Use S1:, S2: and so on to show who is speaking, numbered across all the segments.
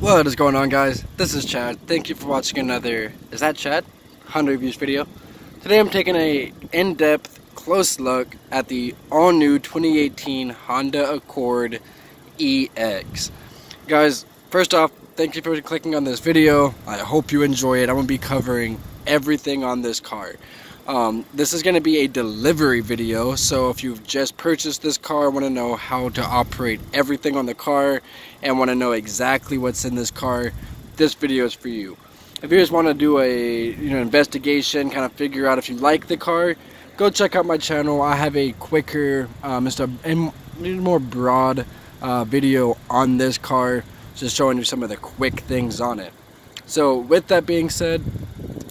S1: What is going on, guys? This is Chad. Thank you for watching another, is that Chad? Honda Reviews video. Today I'm taking a in-depth, close look at the all-new 2018 Honda Accord EX. Guys, first off, thank you for clicking on this video. I hope you enjoy it. I'm going to be covering everything on this car. This is going to be a delivery video, so if you've just purchased this car, want to know how to operate everything on the car, and want to know exactly what's in this car, this video is for you. If you just want to do a investigation, kind of figure out if you like the car, go check out my channel. I have a quicker, more broad video on this car, just showing you some of the quick things on it. So with that being said,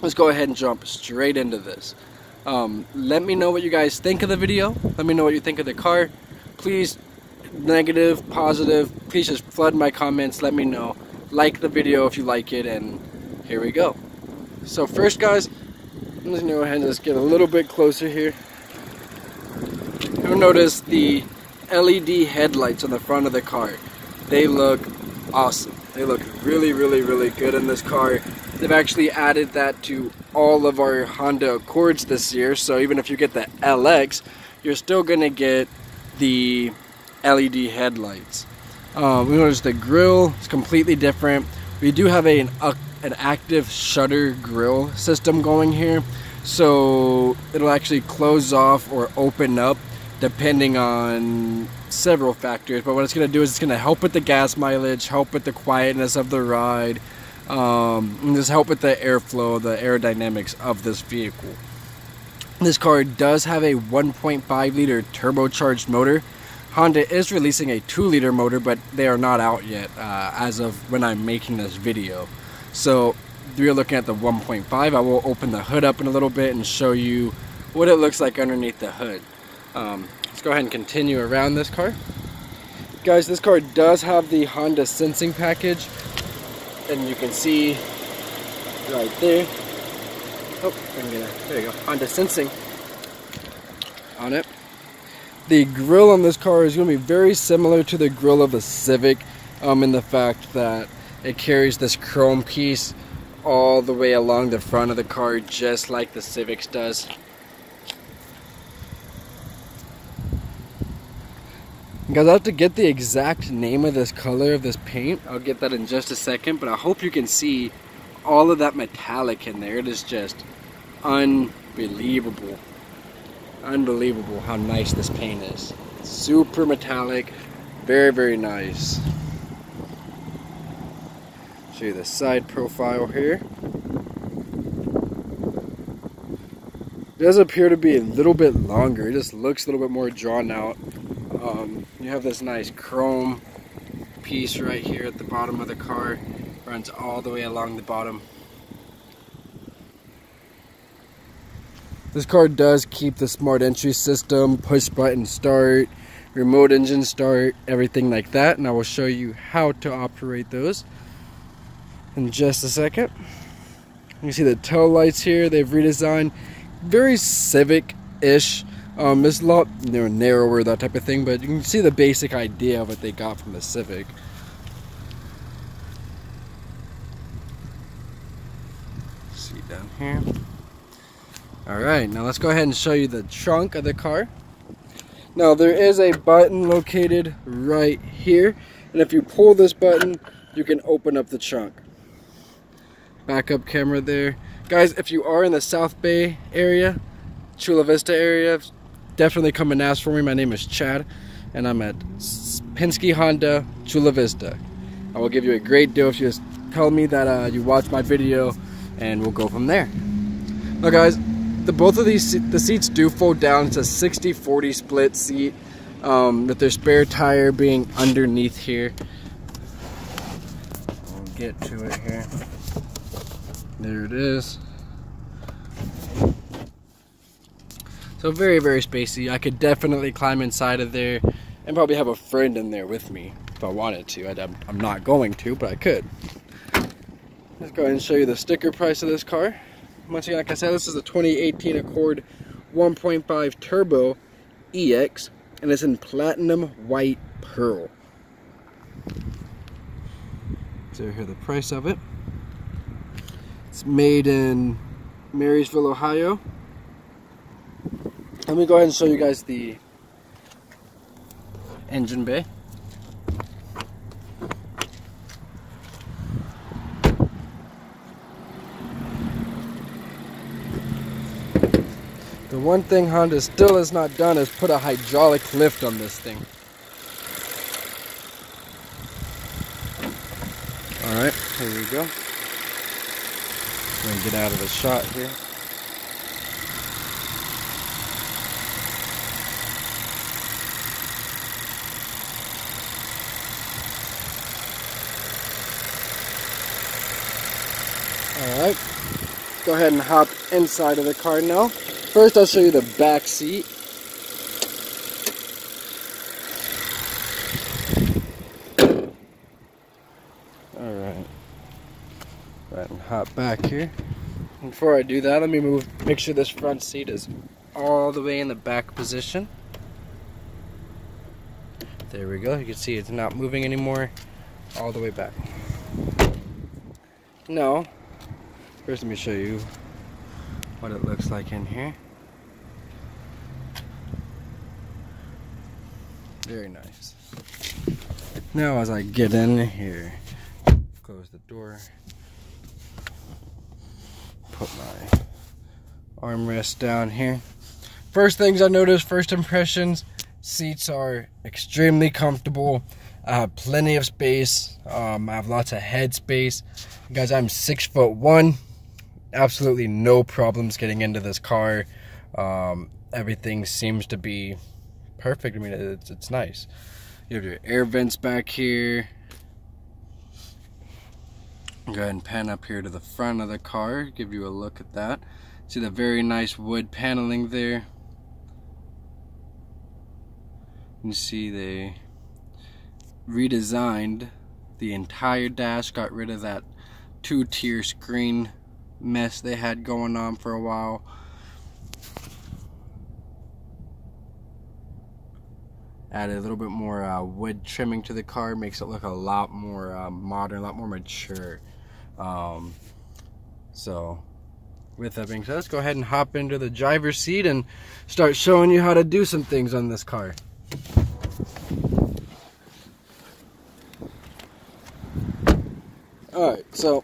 S1: let's go ahead and jump straight into this. Let me know what you guys think of the video. Let me know what you think of the car. Please, negative, positive, please just flood my comments. Let me know. Like the video if you like it, and here we go. So first, guys, I'm just going to go ahead and just get a little bit closer here. You'll notice the LED headlights on the front of the car. They look awesome. They look really, really, really good in this car. They've actually added that to all of our Honda Accords this year, so even if you get the LX, you're still going to get the LED headlights. We notice the grille is completely different. We do have an active shutter grille system going here, so it'll actually close off or open up depending on several factors, but what it's going to do is it's going to help with the gas mileage, help with the quietness of the ride, and just help with the airflow, the aerodynamics of this vehicle. This car does have a 1.5 liter turbocharged motor. Honda is releasing a 2 liter motor, but they are not out yet as of when I'm making this video. So if you're looking at the 1.5, I will open the hood up in a little bit and show you what it looks like underneath the hood. Let's go ahead and continue around this car. Guys, this car does have the Honda sensing package, and you can see right there. Oh, there you go. Honda sensing on it. The grille on this car is going to be very similar to the grille of the Civic, in the fact that it carries this chrome piece all the way along the front of the car, just like the Civics does. Guys, I have to get the exact name of this color of this paint. I'll get that in just a second, but I hope you can see all of that metallic in there. It is just unbelievable. Unbelievable how nice this paint is. Super metallic, very, very nice. Show you the side profile here. It does appear to be a little bit longer. It just looks a little bit more drawn out. You have this nice chrome piece right here at the bottom of the car. Runs all the way along the bottom. This car does keep the smart entry system, push button start, remote engine start, everything like that, and I will show you how to operate those in just a second. You can see the tail lights here. They've redesigned, very Civic-ish. It's a lot narrower, that type of thing, but you can see the basic idea of what they got from the Civic. See down here. Alright, now let's go ahead and show you the trunk of the car. Now there is a button located right here, and if you pull this button, you can open up the trunk. Backup camera there. Guys, if you are in the South Bay area, Chula Vista area, definitely come and ask for me. My name is Chad, and I'm at Penske Honda, Chula Vista. I will give you a great deal if you just tell me that you watched my video, and we'll go from there. Now guys, both of the seats do fold down. It's a 60-40 split seat, with their spare tire being underneath here. We'll get to it here. There it is. So very, very spacey. I could definitely climb inside of there and probably have a friend in there with me if I wanted to. I'm not going to, but I could. Let's go ahead and show you the sticker price of this car. Once again, like I said, this is a 2018 Accord 1.5 Turbo EX, and it's in platinum white pearl. So here the price of it. It's made in Marysville, Ohio. Let me go ahead and show you guys the engine bay. The one thing Honda still has not done is put a hydraulic lift on this thing. Alright, here we go. I'm going to get out of the shot here. Alright, go ahead and hop inside of the car now. First I'll show you the back seat. Alright, go ahead and hop back here. And before I do that, let me make sure this front seat is all the way in the back position. There we go, you can see it's not moving anymore, all the way back. Now, first let me show you what it looks like in here. Very nice. Now as I get in here, close the door, put my armrest down here. First things I noticed, first impressions, seats are extremely comfortable. I have plenty of space. I have lots of head space. Guys, I'm 6'1". Absolutely no problems getting into this car. Everything seems to be perfect. I mean, it's nice. You have your air vents back here. Go ahead and pan up here to the front of the car, give you a look at that. See the very nice wood paneling there. You see they redesigned the entire dash, got rid of that two-tier screen mess they had going on for a while. Added a little bit more wood trimming to the car, makes it look a lot more modern, a lot more mature. So with that being said, let's go ahead and hop into the driver's seat and start showing you how to do some things on this car. Alright, so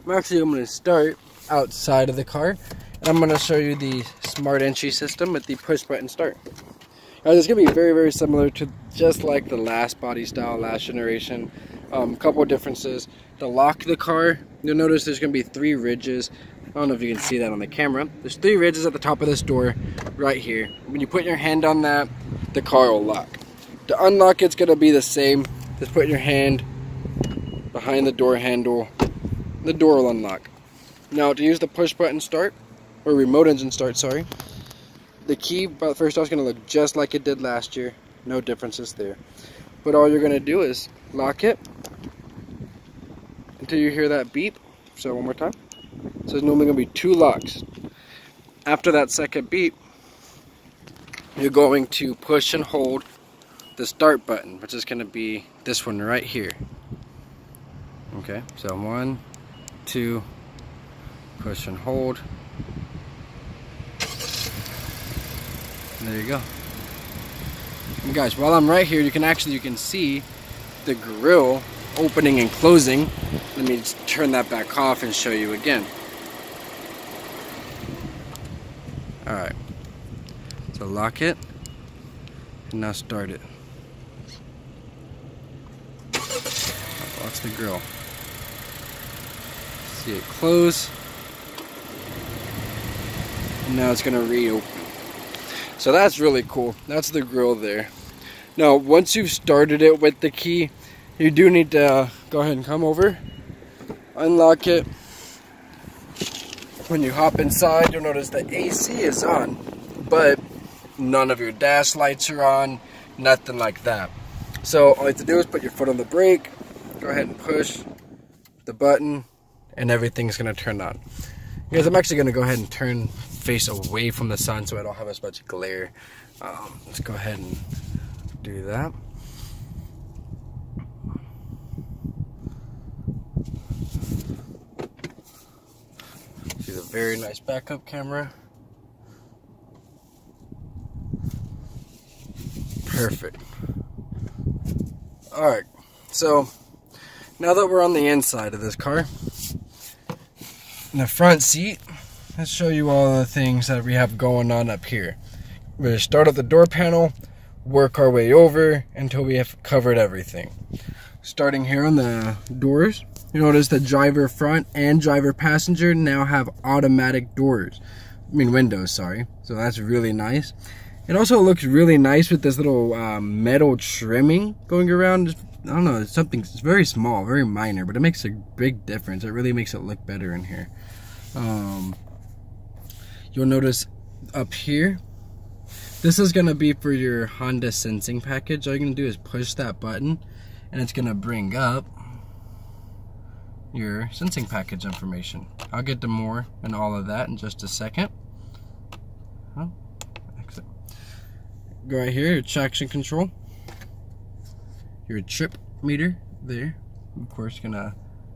S1: I'm going to start outside of the car, and I'm going to show you the smart entry system with the push button start. Now, it's going to be very, very similar to just like the last body style, last generation. Couple of differences. To lock the car, you'll notice there's going to be 3 ridges. I don't know if you can see that on the camera. There's 3 ridges at the top of this door right here. When you put your hand on that, the car will lock. To unlock, it's going to be the same. Just put your hand behind the door handle. The door will unlock. Now, to use the push button start, or remote engine start, sorry, the key, first off, is going to look just like it did last year. No differences there. But all you're going to do is lock it until you hear that beep. So one more time. So there's normally going to be 2 locks. After that second beep, you're going to push and hold the start button, which is going to be this one right here. Okay, so 1, 2, push and hold. There you go. And guys, while I'm right here, you can see the grill opening and closing. Let me just turn that back off and show you again. Alright. So lock it and now start it. Watch the grill. See it close. And now it's going to reopen. So that's really cool. That's the grill there. Now, once you've started it with the key, you do need to go ahead and come over, unlock it. When you hop inside, you'll notice the AC is on, but none of your dash lights are on, nothing like that. So all you have to do is put your foot on the brake, go ahead and push the button, and everything's going to turn on. Guys, I'm actually going to go ahead and turn face away from the sun so I don't have as much glare. Let's go ahead and do that. Very nice backup camera. Perfect. Alright, so now that we're on the inside of this car, in the front seat, let's show you all the things that we have going on up here. We're going to start at the door panel, work our way over until we have covered everything. Starting here on the doors, you notice the driver front and driver passenger now have automatic windows, sorry. So that's really nice. It also looks really nice with this little metal trimming going around. I don't know, it's very small, very minor, but it makes a big difference. It really makes it look better in here. You'll notice up here, this is gonna be for your Honda sensing package. All you're gonna do is push that button and it's gonna bring up your sensing package information. I'll get to more and all of that in just a second. Oh, exit. Go right here, your traction control, your trip meter there. Of course, gonna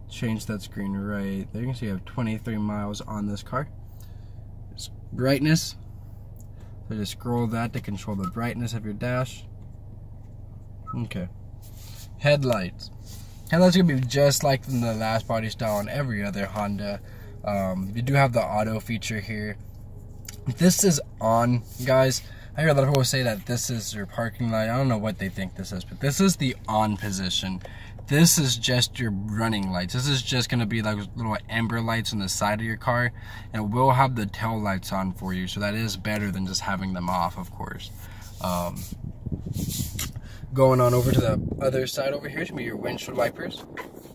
S1: change that screen right there. You can see you have 23 miles on this car. Just brightness. So just scroll that to control the brightness of your dash. Okay. Headlights. Headlights are gonna be just like in the last body style on every other Honda. You do have the auto feature here. This is on, guys. I hear a lot of people say that this is your parking light. I don't know what they think this is, but this is the on position. This is just your running lights. This is just gonna be like little amber lights on the side of your car, and we'll have the tail lights on for you. So that is better than just having them off, of course. Going on over to the other side over here, it's gonna be your windshield wipers.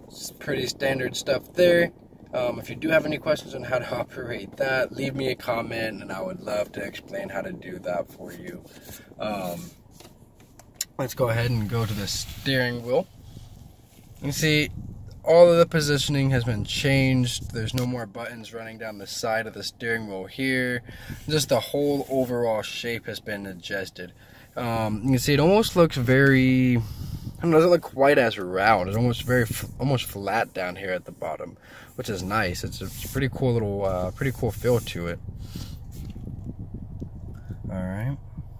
S1: It's pretty standard stuff there. If you do have any questions on how to operate that, leave me a comment and I would love to explain how to do that for you. Let's go ahead and go to the steering wheel. You see, all of the positioning has been changed. There's no more buttons running down the side of the steering wheel here. Just the whole overall shape has been adjusted. You can see it almost looks very, I don't know, it doesn't look quite as round. It's almost flat down here at the bottom, which is nice. It's a pretty cool little, pretty cool feel to it. All right.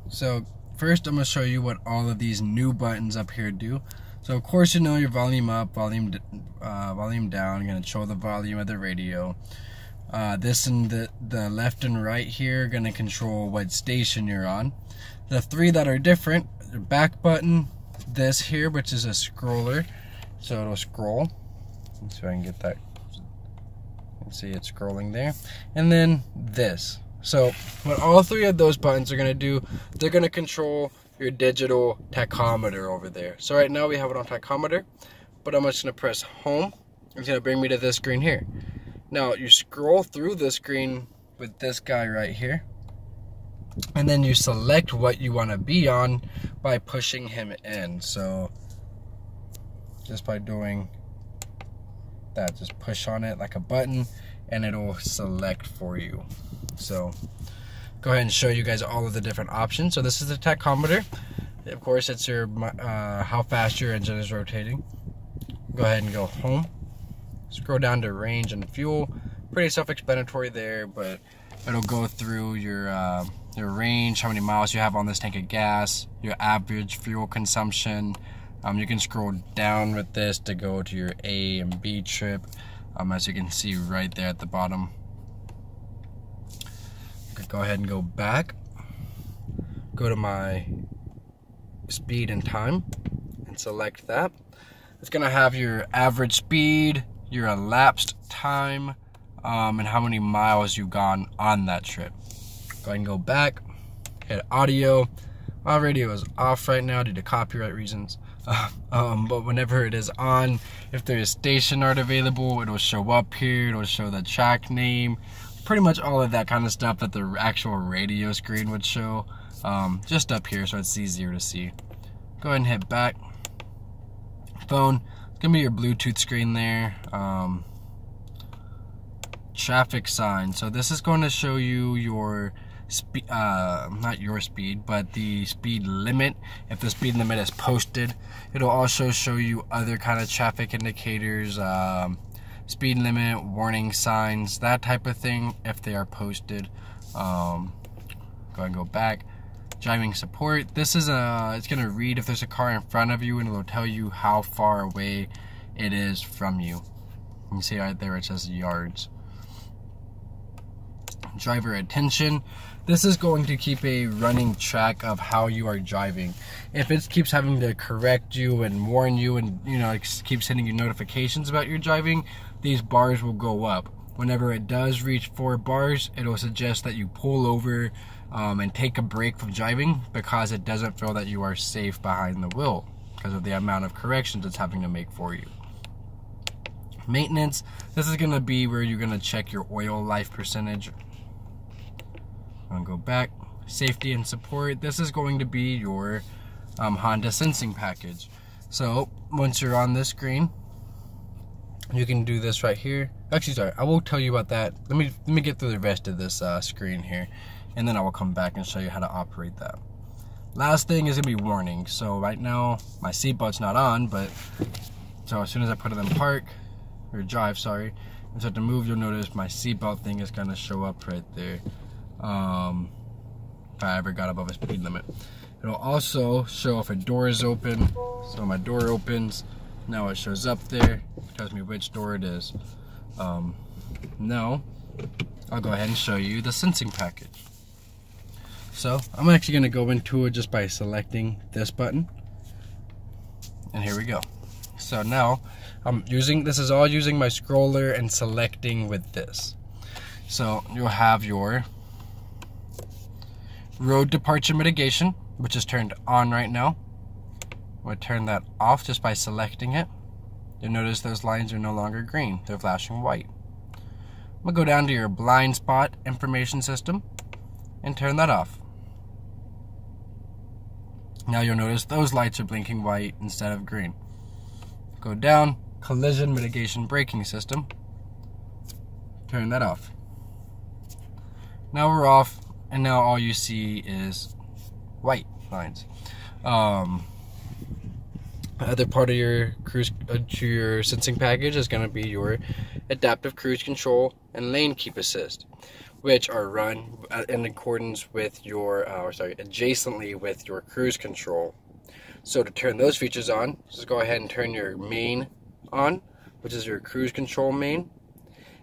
S1: So first, I'm gonna show you what all of these new buttons up here do. So of course, you know your volume up, volume down. You're gonna control the volume of the radio. This and the left and right here are gonna control what station you're on. The three that are different, the back button, this here, which is a scroller, so it'll scroll. So I can get that. You can see it scrolling there. And then this. So what all three of those buttons are gonna do, they're gonna control your digital tachometer over there. So right now we have it on tachometer, but I'm just gonna press home. It's gonna bring me to this screen here. Now you scroll through the screen with this guy right here, and then you select what you want to be on by pushing him in. So just by doing that, just push on it like a button and it'll select for you. So go ahead and show you guys all of the different options. So this is the tachometer. Of course, it's your how fast your engine is rotating. Go ahead and go home. Scroll down to range and fuel. Pretty self-explanatory there, but it'll go through your range, how many miles you have on this tank of gas, your average fuel consumption. You can scroll down with this to go to your A and B trip, as you can see right there at the bottom. Go ahead and go back, go to my speed and time and select that. It's gonna have your average speed, your elapsed time, and how many miles you've gone on that trip. Go ahead and go back, hit audio. My radio is off right now due to copyright reasons, but whenever it is on, if there is station art available, it'll show up here, it'll show the track name, pretty much all of that kind of stuff that the actual radio screen would show, just up here so it's easier to see. Go ahead and hit back. Phone, it's gonna be your Bluetooth screen there. Traffic sign, so this is going to show you your speed, not your speed, but the speed limit. If the speed limit is posted, it'll also show you other kind of traffic indicators, speed limit, warning signs, that type of thing if they are posted. Go ahead and go back. Driving support. This is it's gonna read if there's a car in front of you, and it'll tell you how far away it is from you. You can see right there it says yards. Driver attention. This is going to keep a running track of how you are driving. If it keeps having to correct you and warn you, and it keeps sending you notifications about your driving, these bars will go up. Whenever it does reach 4 bars, it'll suggest that you pull over and take a break from driving, because it doesn't feel that you are safe behind the wheel because of the amount of corrections it's having to make for you. Maintenance. This is going to be where you're going to check your oil life percentage. I'm going to go back. Safety and support. This is going to be your Honda sensing package. So once you're on this screen, you can do this right here. Actually, sorry, I will tell you about that. Let me get through the rest of this screen here, and then I will come back and show you how to operate that. Last thing is gonna be warning. So right now my seatbelt's not on, but so as soon as I put it in park or drive, sorry, and start to move, you'll notice my seatbelt thing is gonna show up right there. If I ever got above a speed limit, it'll also show if a door is open. So my door opens. Now it shows up there, tells me which door it is. Now I'll go ahead and show you the sensing package. So I'm actually going to go into it just by selecting this button, and here we go. So now this is all using my scroller and selecting with this. So you'll have your road departure mitigation, which is turned on right now. We'll turn that off just by selecting it. You'll notice those lines are no longer green, they're flashing white. We'll go down to your blind spot information system and turn that off. Now you'll notice those lights are blinking white instead of green. Go down, collision mitigation braking system, turn that off. Now we're off, and now all you see is white lines. The other part of your your sensing package is going to be your adaptive cruise control and lane keep assist, which are run in accordance with your, adjacently with your cruise control. So to turn those features on, just go ahead and turn your main on, which is your cruise control main,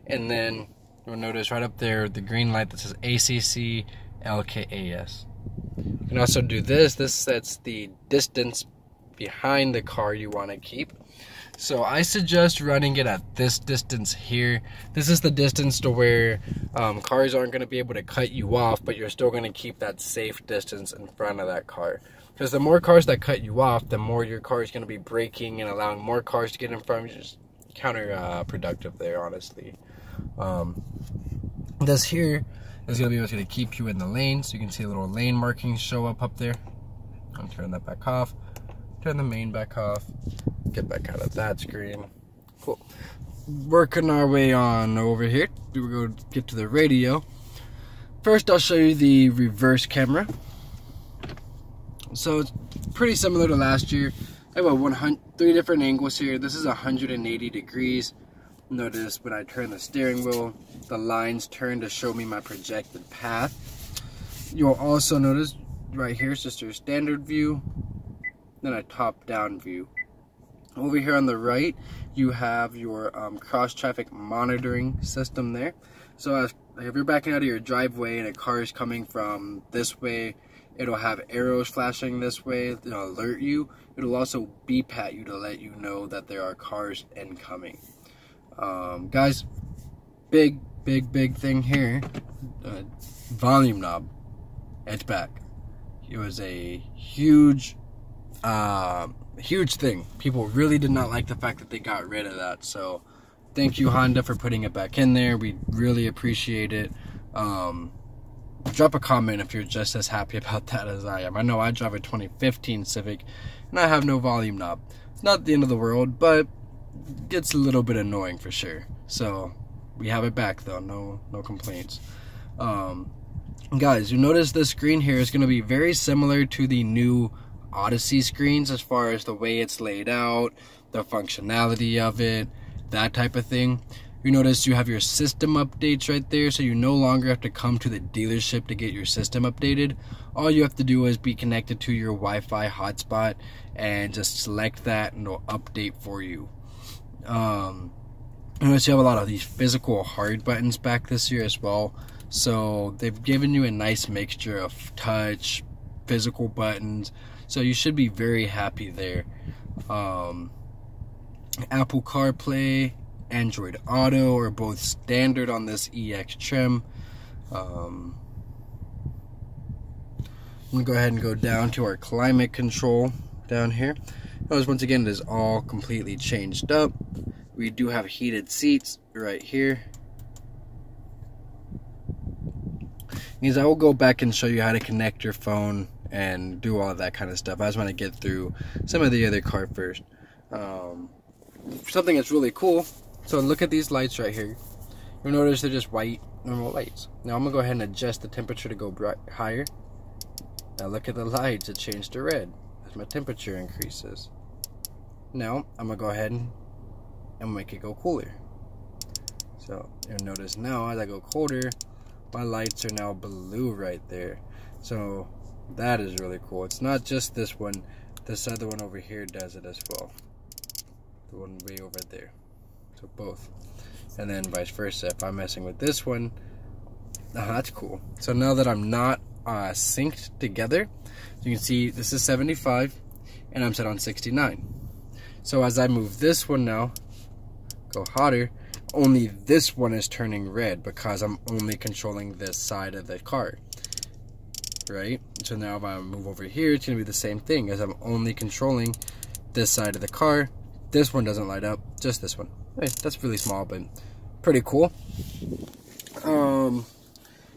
S1: and then you'll notice right up there the green light that says ACC LKAS. You can also do this. This sets the distance behind the car you want to keep. So I suggest running it at this distance here. This is the distance to where cars aren't going to be able to cut you off, but you're still going to keep that safe distance in front of that car. Because the more cars that cut you off, the more your car is going to be braking and allowing more cars to get in front of you. Just counterproductive there, honestly. This here is going to be what's going to keep you in the lane. So you can see a little lane markings show up there. I'll turn that back off. Turn the main back off. Get back out of that screen. Cool. Working our way on over here. We're going to get to the radio. First, I'll show you the reverse camera. So it's pretty similar to last year. I have 3 different angles here. This is 180 degrees. Notice when I turn the steering wheel, the lines turn to show me my projected path. You'll also notice right here is just your standard view, then a top-down view. Over here on the right, you have your cross traffic monitoring system there. So if you're backing out of your driveway and a car is coming from this way, it'll have arrows flashing this way to alert you. It'll also beep at you to let you know that there are cars incoming. Guys, big thing here. Volume knob. It's back. It was a huge thing. People really did not like the fact that they got rid of that. So thank you, Honda, for putting it back in there. We really appreciate it. Drop a comment if you're just as happy about that as I am. I know I drive a 2015 Civic and I have no volume knob. It's not the end of the world, but it gets a little bit annoying for sure. So we have it back though, no complaints. Guys, you notice this screen here is going to be very similar to the new Odyssey screens as far as the way it's laid out, the functionality of it, that type of thing. You notice you have your system updates right there, so you no longer have to come to the dealership to get your system updated. All you have to do is be connected to your Wi-Fi hotspot and just select that and it'll update for you. Notice you have a lot of these physical hard buttons back this year as well. So they've given you a nice mixture of touch, physical buttons. So you should be very happy there. Apple CarPlay, Android Auto are both standard on this EX trim. I'm going to go ahead and go down to our climate control down here. Notice once again it is all completely changed up. We do have heated seats right here. Means I will go back and show you how to connect your phone and do all of that kind of stuff. I just want to get through some of the other car first. Something that's really cool. So look at these lights right here. You'll notice they're just white, normal lights. Now I'm going to go ahead and adjust the temperature to go higher. Now look at the lights, it changed to red as my temperature increases. Now I'm going to go ahead and make it go cooler. So you'll notice now as I go colder, my lights are now blue right there. So that is really cool. It's not just this one, this other one over here does it as well. The one way over there. So both. And then vice versa. If I'm messing with this one, that's cool. So now that I'm not synced together, you can see this is 75 and I'm set on 69. So as I move this one now, go hotter, only this one is turning red because I'm only controlling this side of the car, right? So now if I move over here, it's gonna be the same thing as I'm only controlling this side of the car. This one doesn't light up, just this one. Hey, that's really small, but pretty cool.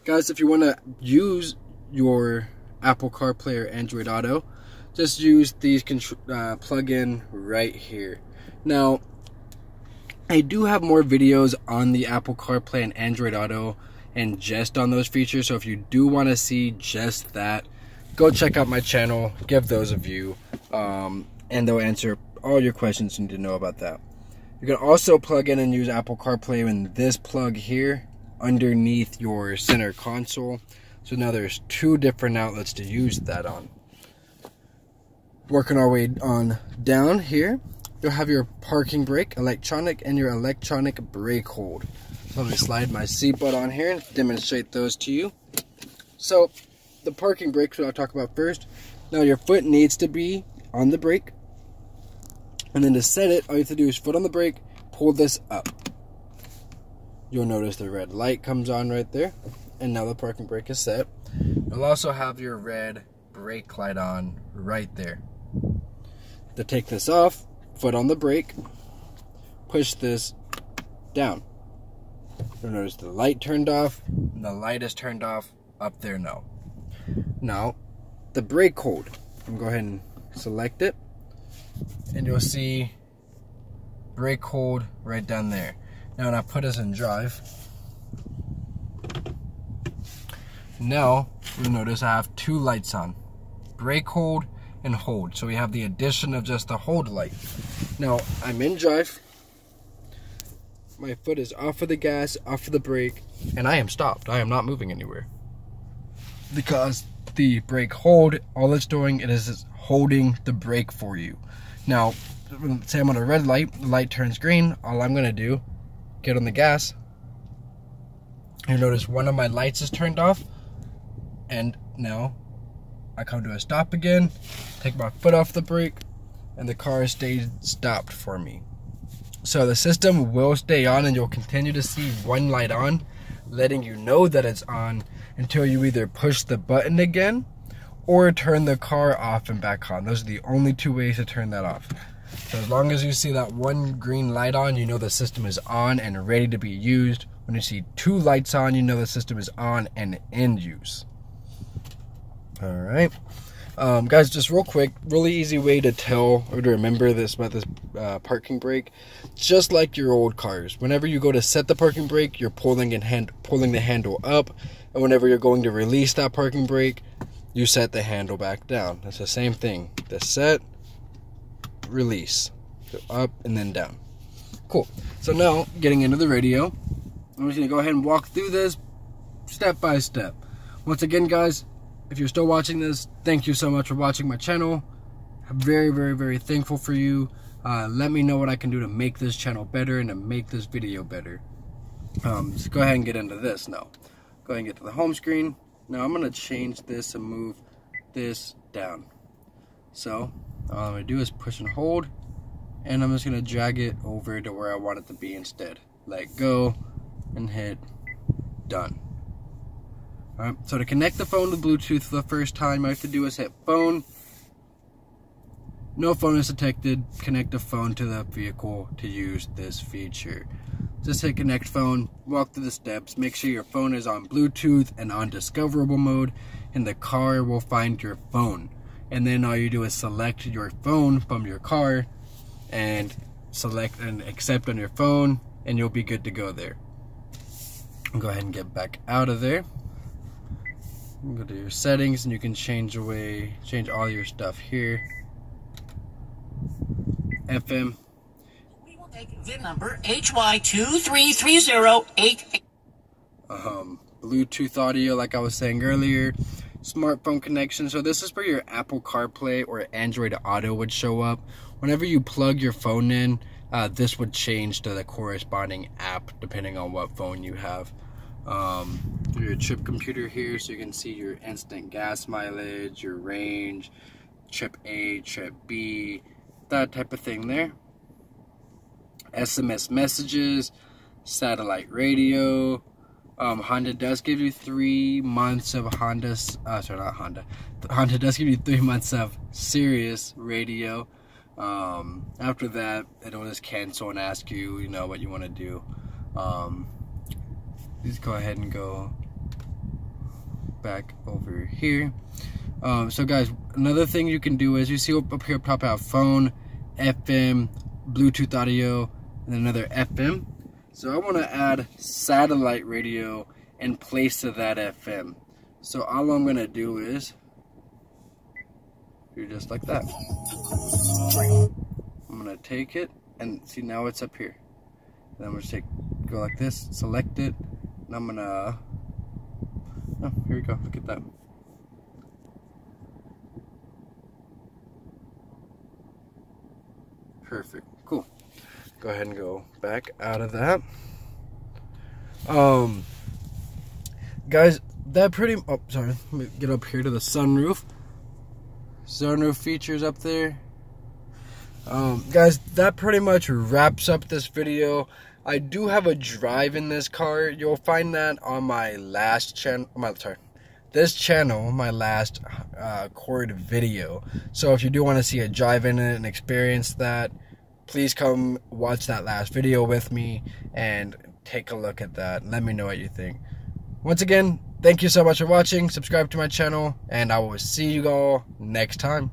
S1: Guys, if you want to use your Apple CarPlay or Android Auto, just use these plug-in right here. Now, I do have more videos on the Apple CarPlay and Android Auto and just on those features, so if you do want to see just that, go check out my channel, give those a view, and they'll answer all your questions you need to know about that. You can also plug in and use Apple CarPlay in this plug here underneath your center console. So now there's two different outlets to use that on. Working our way on down here, you'll have your parking brake electronic and your electronic brake hold. So let me slide my seatbelt on here and demonstrate those to you. So the parking brake, what I'll talk about first. Now your foot needs to be on the brake. And then to set it, all you have to do is foot on the brake, pull this up. You'll notice the red light comes on right there. And now the parking brake is set. You'll also have your red brake light on right there. To take this off, foot on the brake, push this down. You'll notice the light turned off, and the light is turned off up there now. Now, the brake hold. I'm going to go ahead and select it. And you'll see brake hold right down there. Now when I put us in drive, now you'll notice I have two lights on, brake hold and hold. So we have the addition of just the hold light. Now I'm in drive, my foot is off of the gas, off of the brake, and I am stopped. I am not moving anywhere because the brake hold, all it's doing is holding the brake for you. Now, say I'm on a red light, the light turns green, all I'm going to do, get on the gas. You notice one of my lights is turned off, and now I come to a stop again, take my foot off the brake, and the car stays stopped for me. So the system will stay on, and you'll continue to see one light on, letting you know that it's on until you either push the button again or turn the car off and back on. Those are the only two ways to turn that off. So as long as you see that one green light on, you know the system is on and ready to be used. When you see two lights on, you know the system is on and in use. Alright. Guys, just real quick, really easy way to tell or to remember this about this parking brake. Just like your old cars, whenever you go to set the parking brake, you're pulling the handle up, and whenever you're going to release that parking brake, you set the handle back down. That's the same thing. The set, release, so up and then down. Cool. So now, getting into the radio, I'm just going to go ahead and walk through this step by step. Once again, guys, if you're still watching this, thank you so much for watching my channel. I'm very, very, very thankful for you. Let me know what I can do to make this channel better and to make this video better. Let's go ahead and get into this now. Go ahead and get to the home screen. Now I'm going to change this and move this down. So all I'm going to do is push and hold, and I'm just going to drag it over to where I want it to be instead. Let go and hit done. Alright, so to connect the phone to Bluetooth for the first time, all you have to do is hit phone. No phone is detected. Connect the phone to the vehicle to use this feature. Just hit connect phone, walk through the steps, make sure your phone is on Bluetooth and undiscoverable mode, and the car will find your phone. And then all you do is select your phone from your car and select and accept on your phone, and you'll be good to go there. Go ahead and get back out of there. Go to your settings and you can change all your stuff here. FM.
S2: We will take VIN number HY23308.
S1: Bluetooth audio, like I was saying earlier. Smartphone connection. So this is where your Apple CarPlay or Android Auto would show up. Whenever you plug your phone in, this would change to the corresponding app depending on what phone you have. Through your trip computer here, so you can see your instant gas mileage, your range, trip A, trip B, that type of thing there. SMS messages, satellite radio. Honda does give you 3 months of Honda does give you 3 months of Sirius radio. After that, it'll just cancel and ask you, you know, what you want to do. Just go ahead and go back over here. So guys, another thing you can do is you see up here top out phone, FM, Bluetooth audio, and another FM. So I want to add satellite radio in place of that FM. So all I'm going to do is do just like that. I'm going to take it and see, now it's up here. And I'm going to go like this, select it, and I'm going to, oh, here we go, look at that. Perfect, cool. Go ahead and go back out of that. Guys, that pretty, oh, sorry, let me get up here to the sunroof. Sunroof features up there. Guys, that pretty much wraps up this video. I do have a drive in this car. You'll find that on my last channel, this channel, my last cord video. So if you do want to see a drive in it and experience that, please come watch that last video with me and take a look at that. Let me know what you think. Once again, thank you so much for watching. Subscribe to my channel, and I will see you all next time.